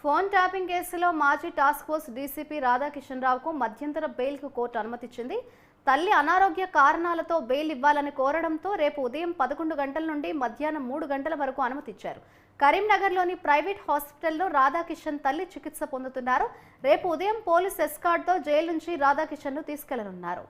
Phone tapping కేసులో మాజీ task force DCP Radhakishan రావుకు మధ్యంతర బెయిల్కు కోర్టు అనుమతిచ్చింది. తల్లి అనారోగ్య కారణాలతో బెయిల్ ఇవ్వాలని కోరడంతో రేపు ఉదయం 11 గంటల నుండి మధ్యాహ్నం 3 గంటల వరకు అనుమతిచ్చారు. కరీంనగర్లోని ప్రైవేట్ హాస్పిటల్లో రాధాకిషన్ తల్లి చికిత్స పొందుతున్నారు. రేపు ఉదయం పోలీస్ ఎస్కార్ట్తో జైలు నుంచి రాధాకిషన్ను తీసుకెళ్లనున్నారు.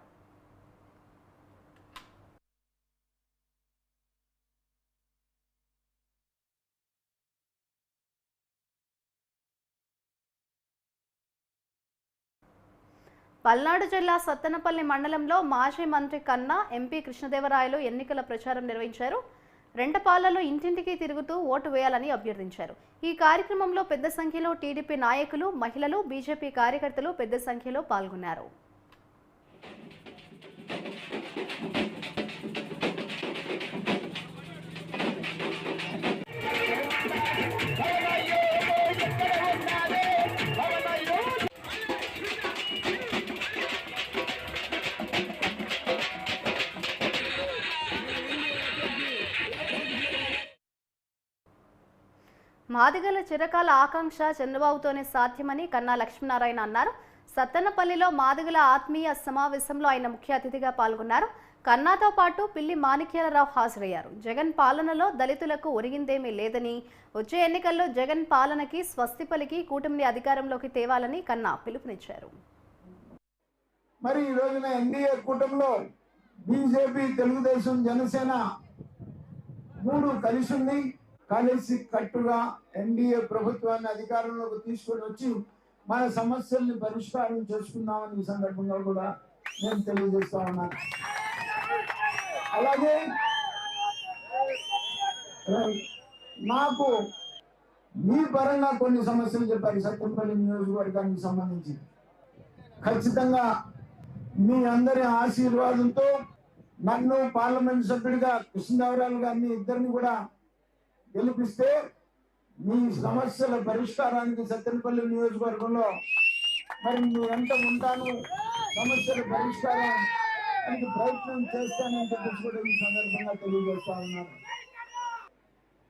పల్నాడు జిల్లా సత్తెనపల్లి మండలంలో మాజీ మంత్రి కన్నా, ఎంపీ కృష్ణదేవరాయలు ఎన్నికల ప్రచారం నిర్వహించారు. రెండపాలలో ఇంటింటికి తిరుగుతూ ఓటు వేయాలని అభ్యర్థించారు. ఈ కార్యక్రమంలో పెద్ద సంఖ్యలో టీడీపీ నాయకులు, మహిళలు, బీజేపీ కార్యకర్తలు పెద్ద సంఖ్యలో పాల్గొన్నారు. మాదిగల చిరకాల ఆకాంక్ష చంద్రబాబుతోనే సాధ్యమని కన్నా లక్ష్మీనారాయణ అన్నారు. సత్తెనపల్లిలో మాదిగల ఆత్మీయ సమావేశంలో ఆయన ముఖ్య అతిథిగా పాల్గొన్నారు. కన్నాతో పాటు పిల్లి మాణిక్యాలరావు హాజరయ్యారు. జగన్ పాలనలో దళితులకు ఒరిగిందేమీ లేదని, వచ్చే ఎన్నికల్లో జగన్ పాలనకి స్వస్తి పలికి కూటమిని అధికారంలోకి తేవాలని కన్నా పిలుపునిచ్చారు. మరి ఈ రోజున ఎన్డీఏ కూటమిలో బీజేపీ, తెలుగుదేశం, జనసేన మూడు కలిసి కట్టుగా ఎన్డీఏ ప్రభుత్వాన్ని అధికారంలోకి తీసుకొని వచ్చి మన సమస్యల్ని పరిష్కారం చేసుకుందామని ఈ సందర్భంగా కూడా నేను తెలియజేస్తా ఉన్నాను. అలాగే నాకు మీ పరంగా కొన్ని సమస్యలు చెప్పారు. సత్తెనపల్లి నియోజకవర్గానికి సంబంధించి ఖచ్చితంగా మీ అందరి ఆశీర్వాదంతో నన్ను పార్లమెంట్ సభ్యుడిగా కృష్ణదేవరాయలు గారిని ఇద్దరిని కూడా గెలిపిస్తే మీ సమస్యల పరిష్కారానికి సత్తెనపల్లి నియోజకవర్గంలో మరి మీ వెంట ఉంటాను, సమస్యల పరిష్కారానికి ప్రయత్నం చేస్తానని చెప్పేసి కూడా ఈ సందర్భంగా తెలియజేస్తా ఉన్నాను.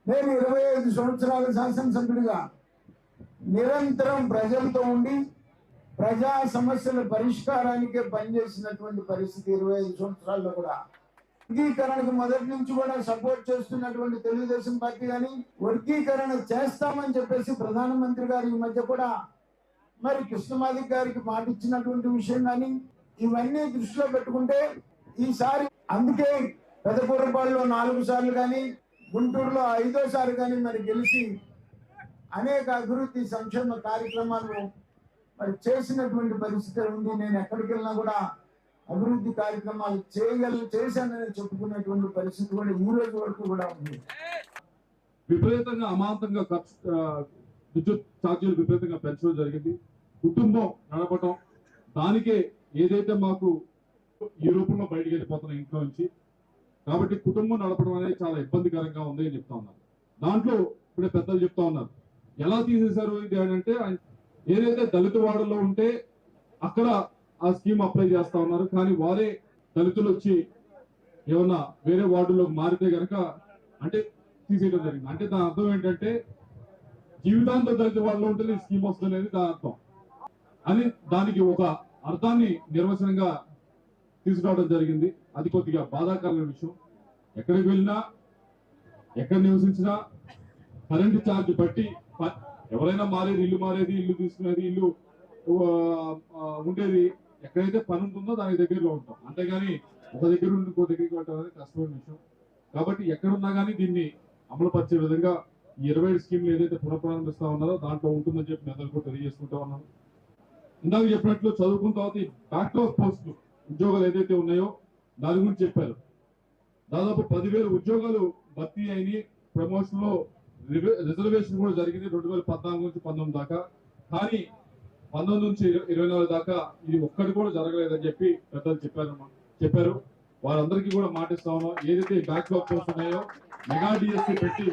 నేను 25 సంవత్సరాల శాసనసభ్యుడిగా నిరంతరం ప్రజలతో ఉండి ప్రజా సమస్యల పరిష్కారానికే పనిచేసినటువంటి పరిస్థితి 25 సంవత్సరాల్లో కూడా. వర్గీకరణకు మొదటి నుంచి కూడా సపోర్ట్ చేస్తున్నటువంటి తెలుగుదేశం పార్టీ కానీ వర్గీకరణ చేస్తామని చెప్పేసి ప్రధానమంత్రి గారు ఈ మధ్య కూడా మరి కృష్ణమాదిక్ గారికి మాట ఇచ్చినటువంటి విషయం కానీ ఇవన్నీ దృష్టిలో పెట్టుకుంటే ఈసారి అందుకే పెదకూరపాడులో 4 సార్లు కానీ గుంటూరులో 5వ సారి కానీ మరి గెలిచి అనేక అభివృద్ధి సంక్షేమ కార్యక్రమాలు మరి చేసినటువంటి పరిస్థితి ఉంది. నేను ఎక్కడికి వెళ్ళినా కూడా అభివృద్ధి కార్యక్రమాలు చేశానని చెప్పుకునేటువంటి పరిస్థితి కూడా ఈ రోజు వరకు కూడా ఉంది. విపరీతంగా అమాంతంగా విద్యుత్ ఛార్జీలు విపరీతంగా పెంచడం జరిగింది. కుటుంబం నడపటం దానికే ఏదైతే మాకు ఈ రూపంలో బయటకు వెళ్ళిపోతున్నాం ఇంట్లో నుంచి, కాబట్టి కుటుంబం నడపడం అనేది చాలా ఇబ్బందికరంగా ఉంది అని చెప్తా ఉన్నారు. దాంట్లో ఇప్పుడే పెద్దలు చెప్తా ఉన్నారు ఎలా తీసేశారు ఇది అంటే, ఏదైతే దళిత వాడలో ఉంటే అక్కడ ఆ స్కీమ్ అప్లై చేస్తా ఉన్నారు. కానీ వారే దళితులు వచ్చి ఏమన్నా వేరే వార్డులోకి మారితే గనక అంటే తీసేయడం జరిగింది. అంటే దాని అర్థం ఏంటంటే జీవితాంతం దళిత వార్డులో ఉంటే స్కీమ్ వస్తుంది అనేది దాని అర్థం అని దానికి ఒక అర్థాన్ని నిర్వచనంగా తీసుకురావడం జరిగింది. అది కొద్దిగా బాధాకరమైన విషయం. ఎక్కడికి వెళ్ళినా ఎక్కడ నివసించినా కరెంటు ఛార్జ్ బట్టి ఎవరైనా మారేది, ఇల్లు తీసుకునేది, ఇల్లు ఉండేది ఎక్కడైతే పని ఉంటుందో దానికి దగ్గరలో ఉంటాం. అంతేగాని ఒక దగ్గర ఉండి ఇంకో దగ్గరికి వెళ్ళడం అనేది కష్టమైన విషయం. కాబట్టి ఎక్కడున్నా కానీ దీన్ని అమలు పరిచే విధంగా ఈ 27 స్కీమ్లు ఏదైతే పునఃప్రారంభిస్తా ఉన్నారో దాంట్లో ఉంటుందని చెప్పి నేను కూడా తెలియజేసుకుంటా ఉన్నాను. ఇందాక చెప్పినట్లు చదువుకున్న తర్వాత ఈ బ్యాక్లాగ్ పోస్టులు ఉద్యోగాలు ఏదైతే ఉన్నాయో దాని గురించి చెప్పారు. దాదాపు 10,000 ఉద్యోగాలు భర్తీ అయినాయి. ప్రమోషన్ లో రిజర్వేషన్ కూడా జరిగింది 2014 నుంచి 19 దాకా. కానీ 19 నుంచి 24 దాకా ఇది ఒక్కటి కూడా జరగలేదని చెప్పి పెద్దలు చెప్పారు. వారందరికీ కూడా మాటిస్తా ఉన్నాం. ఏదైతే బ్యాక్లాగ్ పోస్ట్ ఉన్నాయో మెగా డిఎస్సీ పెట్టి